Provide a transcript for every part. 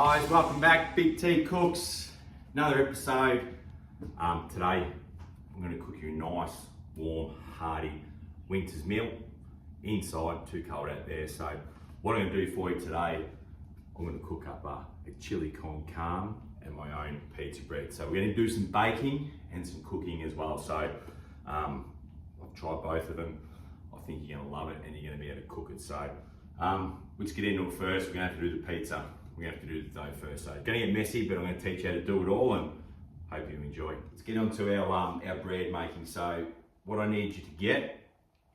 Guys, welcome back, Big T Cooks. Another episode. Today I'm going to cook you a nice, warm, hearty winter's meal inside. Too cold out there. So what I'm going to do for you today, I'm going to cook up a chili con carne and my own pizza bread. So we're going to do some baking and some cooking as well. So I've tried both of them. I think you're going to love it and you're going to be able to cook it. So let's get into it first. We're going to have to do the pizza. We're going to have to do the dough first. So it's going to get messy, but I'm going to teach you how to do it all and hope you enjoy. Let's get on to our bread making. So what I need you to get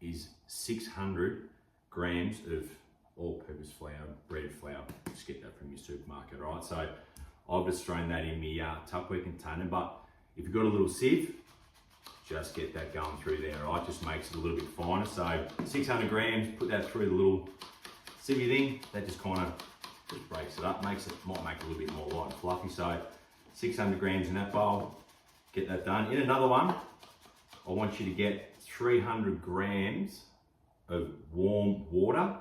is 600 grams of all-purpose flour, bread flour. Just get that from your supermarket, right? So I've just thrown that in my Tupperware container, but if you've got a little sieve, just get that going through there, right? Just makes it a little bit finer. So 600 grams, put that through the little sievey thing. That just kind of just breaks it up, might make it a little bit more light and fluffy. So 600 grams in that bowl, get that done. In another one, I want you to get 300 grams of warm water,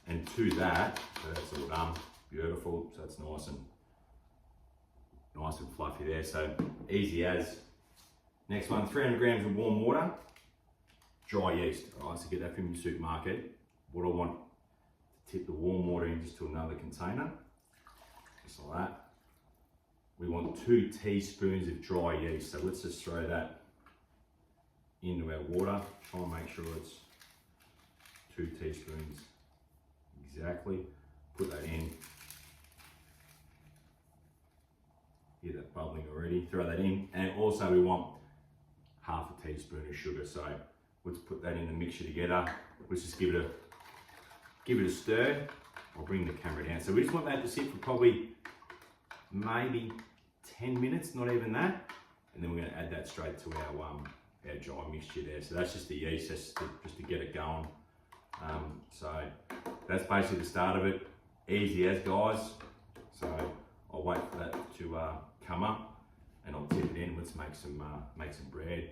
and to that, so that's all done, beautiful. So it's nice and fluffy there. So easy as. Next one, 300 grams of warm water, dry yeast. All right, so get that from your supermarket. What I want, tip the warm water in just to another container, just like that. We want 2 teaspoons of dry yeast. So let's just throw that into our water. Try and make sure it's 2 teaspoons exactly. Put that in. Hear that bubbling already. Throw that in. And also we want half a teaspoon of sugar. So let's put that in the mixture together. Let's just give it a stir. I'll bring the camera down. So we just want that to sit for probably maybe 10 minutes, not even that. And then we're going to add that straight to our dry mixture there. So that's just the yeast, just to get it going. So that's basically the start of it. Easy as, guys. So I'll wait for that to come up and I'll tip it in. Let's make some bread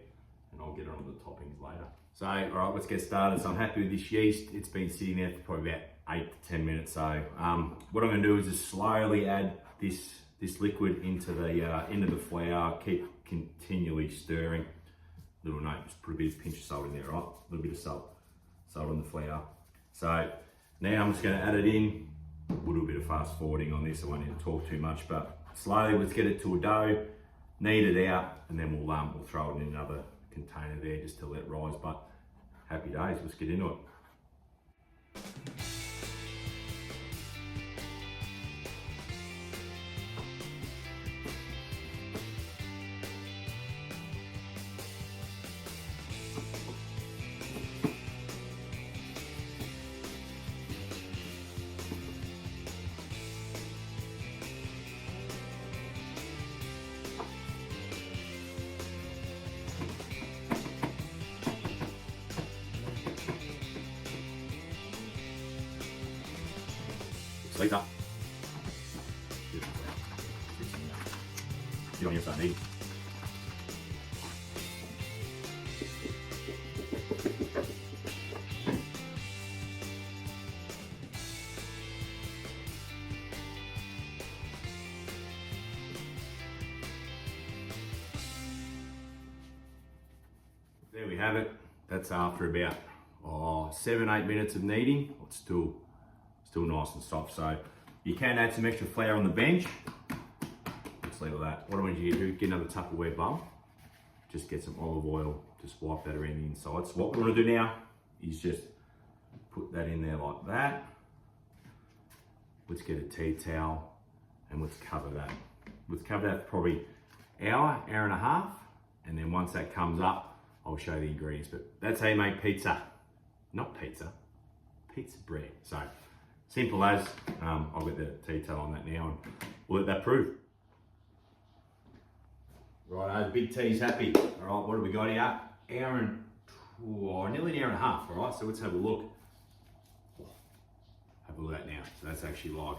and I'll get on to the toppings later. So, all right, let's get started. So I'm happy with this yeast. It's been sitting there for probably about 8 to 10 minutes. So what I'm going to do is just slowly add this liquid into the flour. Keep continually stirring. Little note, just put a bit of pinch of salt in there, right? A little bit of salt on the flour. So now I'm just going to add it in. We'll do a bit of fast forwarding on this. I won't need to talk too much, but slowly let's get it to a dough, knead it out, and then we'll throw it in another container there just to let it rise. But happy days, let's get into it. Like that. Get on your side, There we have it. That's after about 7-8 minutes of kneading. It's still nice and soft. So you can add some extra flour on the bench. Let's leave it at that. What I want you to do, get another Tupperware bowl. Just get some olive oil, just wipe that around the inside. So what we want to do now is just put that in there like that. Let's get a tea towel and let's cover that. Let's cover that for probably hour and a half. And then once that comes up, I'll show you the ingredients. But that's how you make pizza. Not pizza, pizza bread. So simple as. I'll get the tea towel on that now and we'll let that prove. Right, the big T's happy. All right, what have we got here? Nearly an hour and a half. All right, so let's have a look. Have a look at that now. So that's actually like,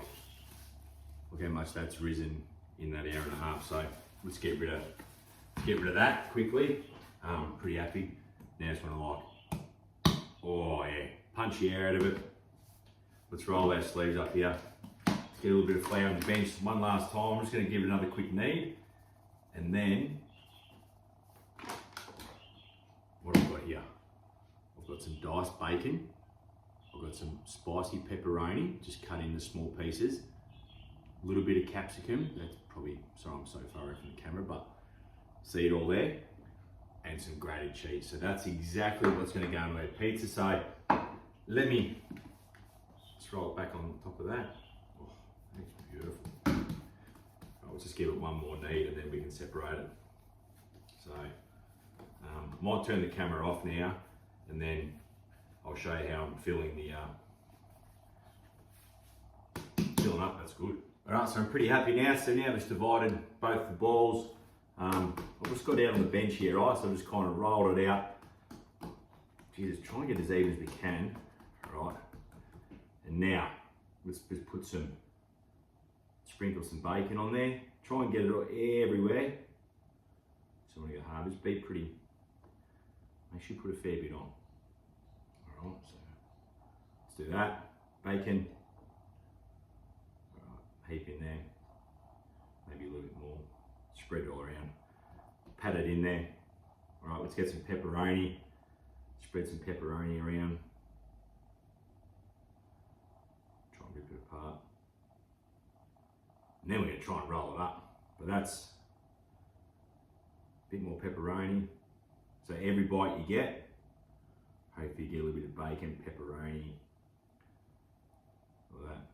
look how much that's risen in that hour and a half. So let's get rid of that quickly. Pretty happy. Now it's gonna punch the air out of it. Let's roll our sleeves up here. get a little bit of flour on the bench one last time. I'm just going to give it another quick knead. And then, what have I got here? I've got some diced bacon. I've got some spicy pepperoni, just cut into small pieces. A little bit of capsicum. That's probably, sorry I'm so far away from the camera, but see it all there. And some grated cheese. So that's exactly what's going to go into our pizza. So let me just roll it back on top of that. Oh, that's beautiful. I'll just give it one more knead and then we can separate it. So might turn the camera off now and then I'll show you how I'm filling the filling up. That's good. All right, so I'm pretty happy now. So now I've just divided both the balls. I've just got out on the bench here, right? So I've just kind of rolled it out. Jesus, try and get as even as we can, all right? And now, let's just sprinkle some bacon on there. Try and get it all everywhere. So when you go hard, just be pretty, make sure you put a fair bit on. All right, so let's do that. Bacon, all right, heap in there, maybe a little bit more. Spread it all around, pat it in there. All right, let's get some pepperoni. Spread some pepperoni around. Try and rip it apart. And then we're gonna try and roll it up. But that's a bit more pepperoni. So every bite you get, hopefully you get a little bit of bacon, pepperoni, all that.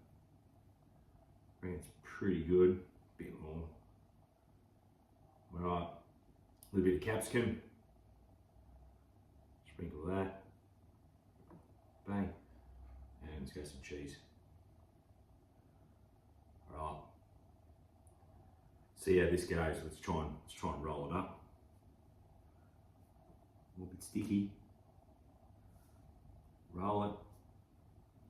I think it's pretty good, a bit more. All right, a little bit of capsicum, sprinkle that, bang, and let's go some cheese. All right, see how this goes. Let's try and roll it up. A little bit sticky. Roll it,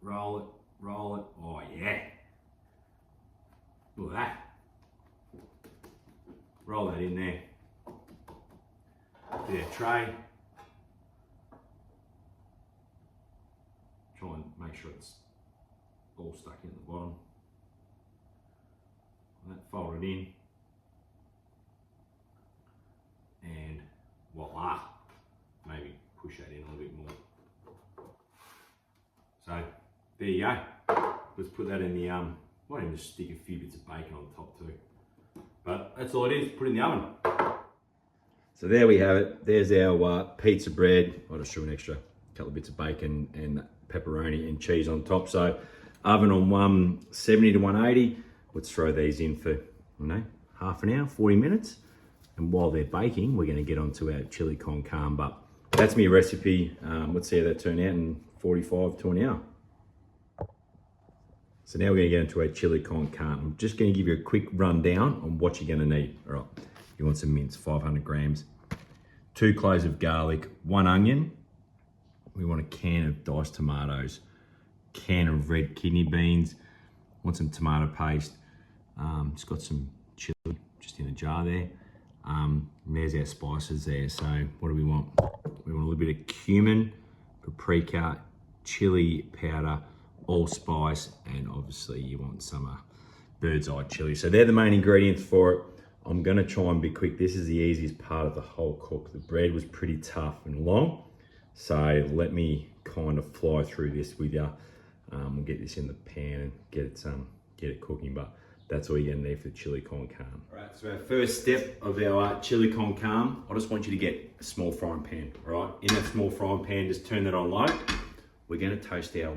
roll it, roll it. Oh yeah! Look at that. Roll that in there. Get our tray. Try and make sure it's all stuck in the bottom. That, fold it in. And voila. Maybe push that in a little bit more. So there you go. Let's put that in the might even just stick a few bits of bacon on the top too. But that's all it is, put it in the oven. So there we have it. There's our pizza bread. I'll just throw an extra couple of bits of bacon and pepperoni and cheese on top. So oven on 170 to 180. Let's throw these in for, half an hour, 40 minutes. And while they're baking, we're gonna get onto our chili con carne. But that's my recipe. Let's see how that turned out in 45 to an hour. So now we're gonna get into our chili con carne. I'm just gonna give you a quick rundown on what you're gonna need. All right, you want some mince, 500 grams, 2 cloves of garlic, 1 onion. We want a can of diced tomatoes, can of red kidney beans, want some tomato paste. It's got some chili just in a jar there. There's our spices there. So what do we want? We want a little bit of cumin, paprika, chili powder, allspice, and obviously you want some bird's eye chili. So they're the main ingredients for it. I'm gonna try and be quick. This is the easiest part of the whole cook. The bread was pretty tough and long. So let me kind of fly through this with you. We'll get this in the pan and get it cooking, but that's all you're gonna need for the chili con carne. All right, so our first step of our chili con carne, I just want you to get a small frying pan, all right? In that small frying pan, just turn that on low. We're gonna toast our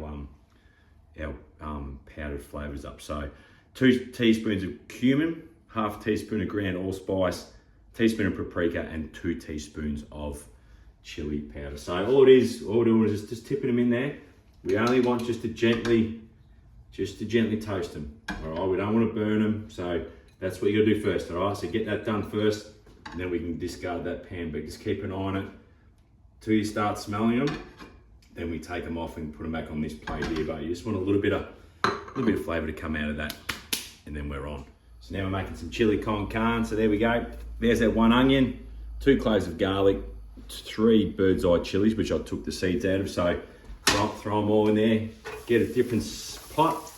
powdered flavors up. So 2 teaspoons of cumin, half teaspoon of ground allspice, teaspoon of paprika, and 2 teaspoons of chili powder. So all we're doing is just tipping them in there. We only want just to gently toast them. All right, we don't want to burn them. So that's what you gotta do first, all right? So get that done first, and then we can discard that pan, but just keep an eye on it till you start smelling them. Then we take them off and put them back on this plate here, but you just want a little bit of flavor to come out of that, and then we're on. So now we're making some chili con carne. So there we go. There's that 1 onion, 2 cloves of garlic, 3 bird's eye chilies, which I took the seeds out of. So throw them all in there. Get a different pot.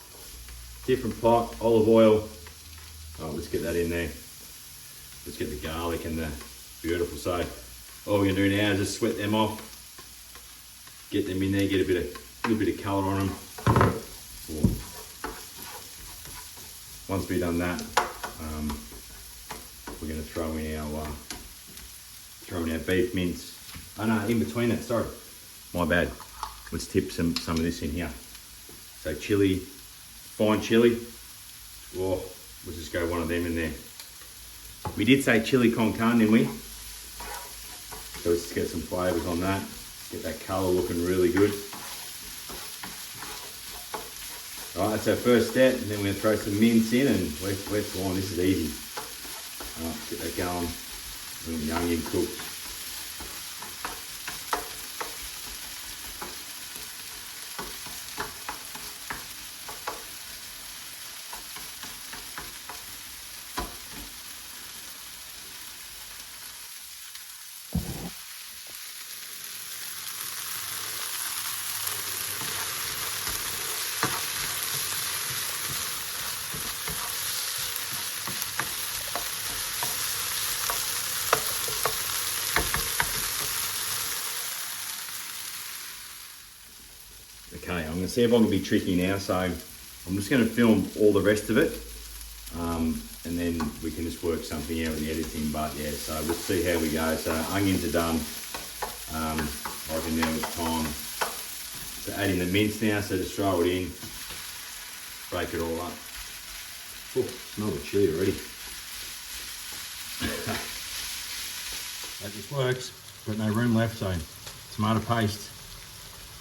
different pot, olive oil. Oh, let's get that in there. Let's get the garlic and the beautiful. So all we're gonna do now is just sweat them off, get them in there, get a little bit of colour on them. Once we've done that, we're gonna throw in our beef mince. Oh no, in between that, sorry, my bad. Let's tip some of this in here. So chili, fine chili. Oh, we'll just go one of them in there. We did say chili con carne, didn't we? So let's just get some flavours on that. Get that colour looking really good. All right, that's our first step, and then we're gonna throw some mince in, and we're flying. This is easy. All right, get that going. Let the onion cook. Okay, I'm gonna see if I can be tricky now. So I'm just gonna film all the rest of it, and then we can just work something out with the editing. But yeah, so we'll see how we go. So onions are done. I reckon now it's time to add in the mince now. So just throw it in, break it all up. Oh, smell the chili already. That just works. Got no room left, so tomato paste,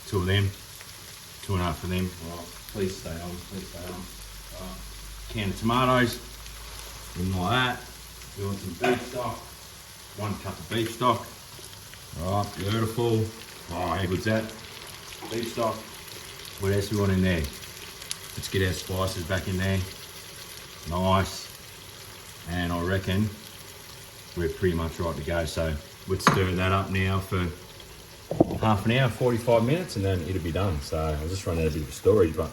2 of them. 2.5 for them. Right, please stay on, please stay on. Can of tomatoes, in like that. We want some beef stock, 1 cup of beef stock. All right, beautiful. Oh, how good's that? Beef stock. What else we want in there? Let's get our spices back in there. Nice. And I reckon we're pretty much right to go. So let's stir that up now for half an hour, 45 minutes, and then it'll be done. So I'll just run out a bit of storage, but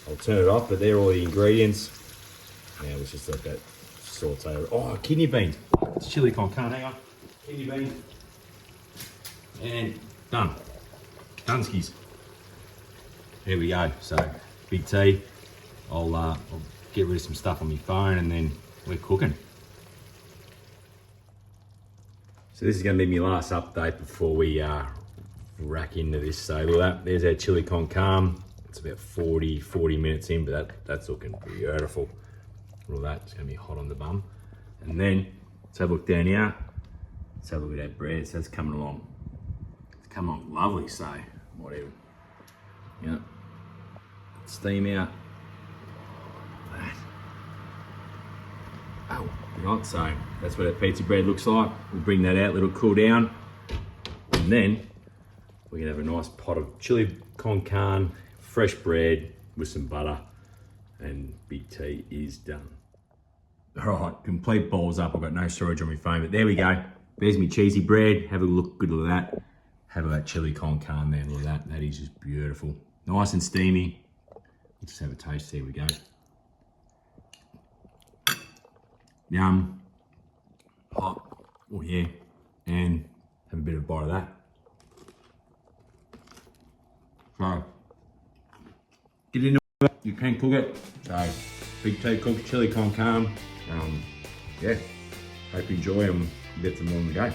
I'll turn it off. But they're all the ingredients. Now let's just let that saute. Oh, kidney beans. It's chili con carne. Hang on. Kidney beans. And done. Dunskies. Here we go. So big T. I'll get rid of some stuff on my phone, and then we're cooking. So this is going to be my last update before we rack into this. So look at that, there's our chili con carne. It's about 40 minutes in, but that's looking beautiful. Look at that, it's going to be hot on the bum. And then let's have a look down here. Let's have a look at that bread. So it's coming along. It's coming along lovely. So whatever, yeah, steam out. Oh, right, so that's what our pizza bread looks like. We'll bring that out, let it cool down, and then we're gonna have a nice pot of chili con carne, fresh bread with some butter, and big T is done. All right, complete balls up. I've got no storage on my phone, but there we go. There's my cheesy bread. Have a look, good at that. Have a that chili con carne there, look at that. That is just beautiful. Nice and steamy. Let's just have a taste, here we go. Yum, hot, oh yeah, and have a bit of a bite of that. So, get into it, you can cook it. So, big T cooks chili con carne. Yeah, hope you enjoy them, get some on the go.